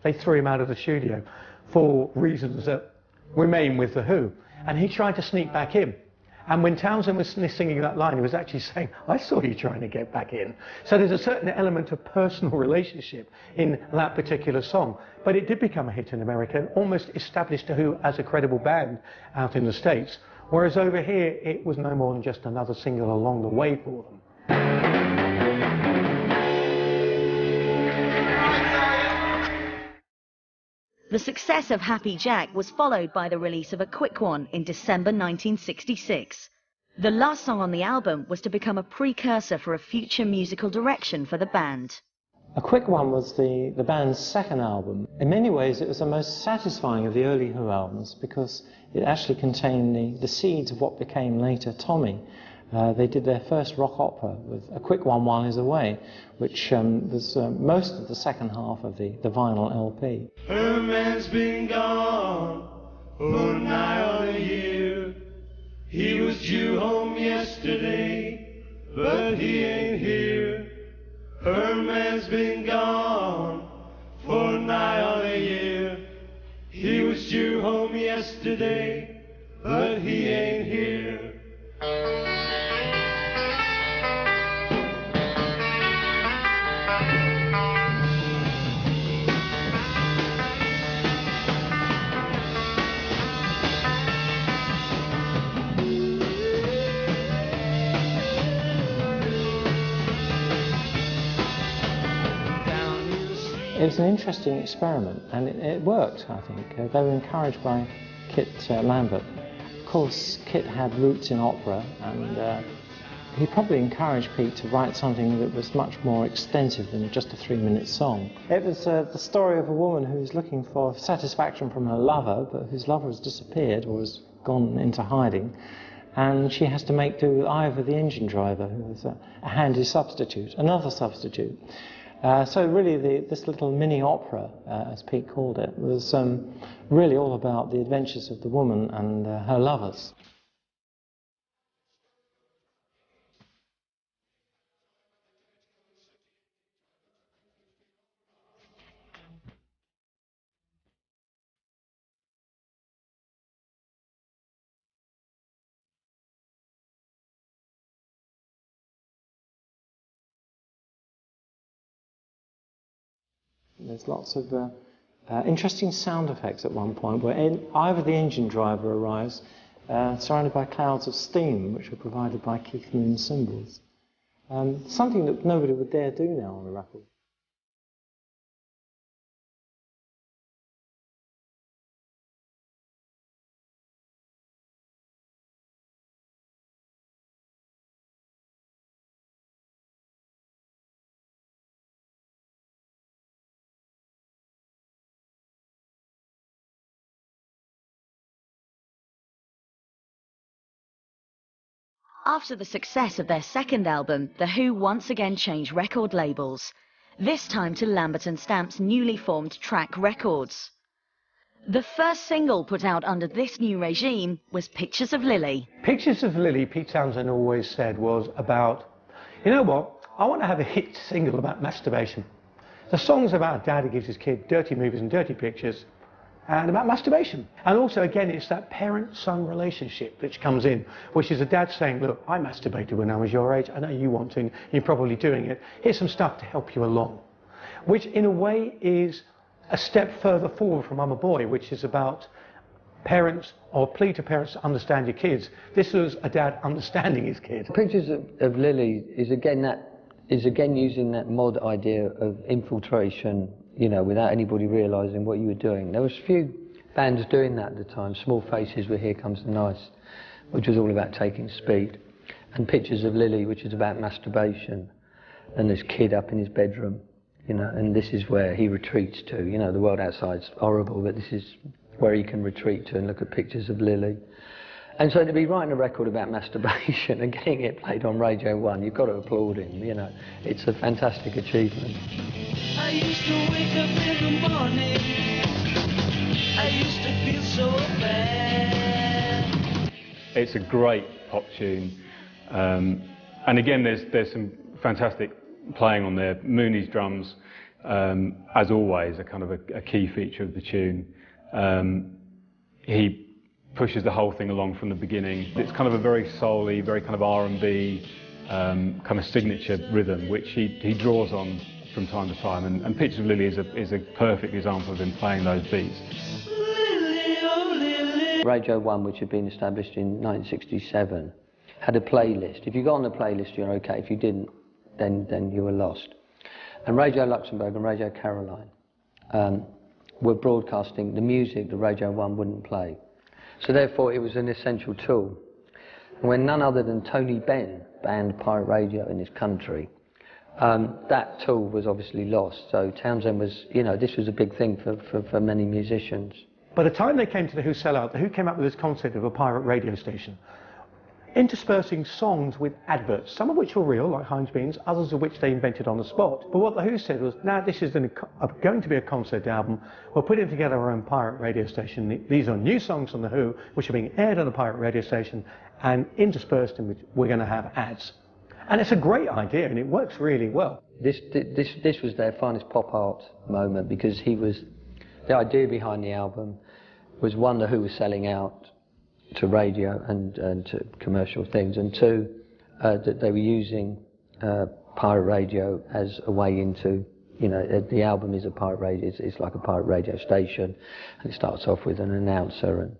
they threw him out of the studio for reasons that remain with The Who. And he tried to sneak back in. And when Townsend was singing that line, he was actually saying, I saw you trying to get back in. So there's a certain element of personal relationship in that particular song. But it did become a hit in America and almost established The Who as a credible band out in the States. Whereas over here, it was no more than just another single along the way for them. The success of Happy Jack was followed by the release of a quick one in December 1966. The last song on the album was to become a precursor for a future musical direction for the band. A Quick One was the band's second album. In many ways it was the most satisfying of the early Who albums because it actually contained the seeds of what became later Tommy. They did their first rock opera with A Quick One While He's Away, which was most of the second half of the vinyl LP. Her man's been gone for nigh on a year. He was due home yesterday, but he ain't here. Her man's been gone for nigh on a year. He was due home yesterday, but he ain't here. It was an interesting experiment, and it worked, I think. They were encouraged by Kit Lambert. Of course, Kit had roots in opera, and he probably encouraged Pete to write something that was much more extensive than just a 3-minute song. It was the story of a woman who was looking for satisfaction from her lover, but whose lover has disappeared or has gone into hiding, and she has to make do with Ivor the engine driver, who was a handy substitute, another substitute. So really this little mini opera, as Pete called it, was really all about the adventures of the woman and her lovers. There's lots of interesting sound effects at one point where Ivor the engine driver arrives surrounded by clouds of steam which are provided by Keith Moon's cymbals. Something that nobody would dare do now on a record. After the success of their second album, The Who once again changed record labels, this time to Lambert & Stamp's newly formed Track Records. The first single put out under this new regime was Pictures of Lily. Pictures of Lily, Pete Townsend always said, was about, you know what, I want to have a hit single about masturbation. The song's about a dad who gives his kid dirty movies and dirty pictures, and about masturbation. And also, again, it's that parent-son relationship which comes in, which is a dad saying, look, I masturbated when I was your age, I know you want to, and you're probably doing it. Here's some stuff to help you along. Which, in a way, is a step further forward from I'm a Boy, which is about parents, or plea to parents to understand your kids. This was a dad understanding his kid. Pictures of Lily is again using that mod idea of infiltration, you know, without anybody realising what you were doing. There was a few bands doing that at the time. Small Faces with Here Comes the Night, which was all about taking speed. And Pictures of Lily, which is about masturbation. And this kid up in his bedroom, you know, and this is where he retreats to. You know, the world outside's horrible, but this is where he can retreat to and look at Pictures of Lily. And so to be writing a record about masturbation and getting it played on Radio 1, you've got to applaud him, you know. It's a fantastic achievement. I used to wake up in the morning, I used to feel so bad. It's a great pop tune, and again there's some fantastic playing on there. Mooney's drums as always, a kind of a key feature of the tune. He pushes the whole thing along from the beginning. It's kind of a very soul-y, very kind of R&B kind of signature rhythm, which he draws on from time to time. And Pictures of Lily is a perfect example of him playing those beats. Radio 1, which had been established in 1967, had a playlist. If you got on the playlist, you're okay. If you didn't, then you were lost. And Radio Luxembourg and Radio Caroline were broadcasting the music that Radio 1 wouldn't play. So therefore, it was an essential tool. And when none other than Tony Benn banned pirate radio in this country, that tool was obviously lost. So Townsend was, this was a big thing for many musicians. By the time they came to the Who Sellout, the Who came up with this concept of a pirate radio station, interspersing songs with adverts, some of which were real, like Heinz Beans, others of which they invented on the spot. But what the Who said was, now this is going to be a concert album, we're putting together our own pirate radio station. These are new songs from the Who, which are being aired on the pirate radio station, and interspersed in which we're going to have ads. And it's a great idea, and it works really well. This was their finest pop art moment, because the idea behind the album was, one, the Who was selling out to radio and to commercial things, and two, that they were using pirate radio as a way into, the album is a pirate radio, it's like a pirate radio station, and it starts off with an announcer and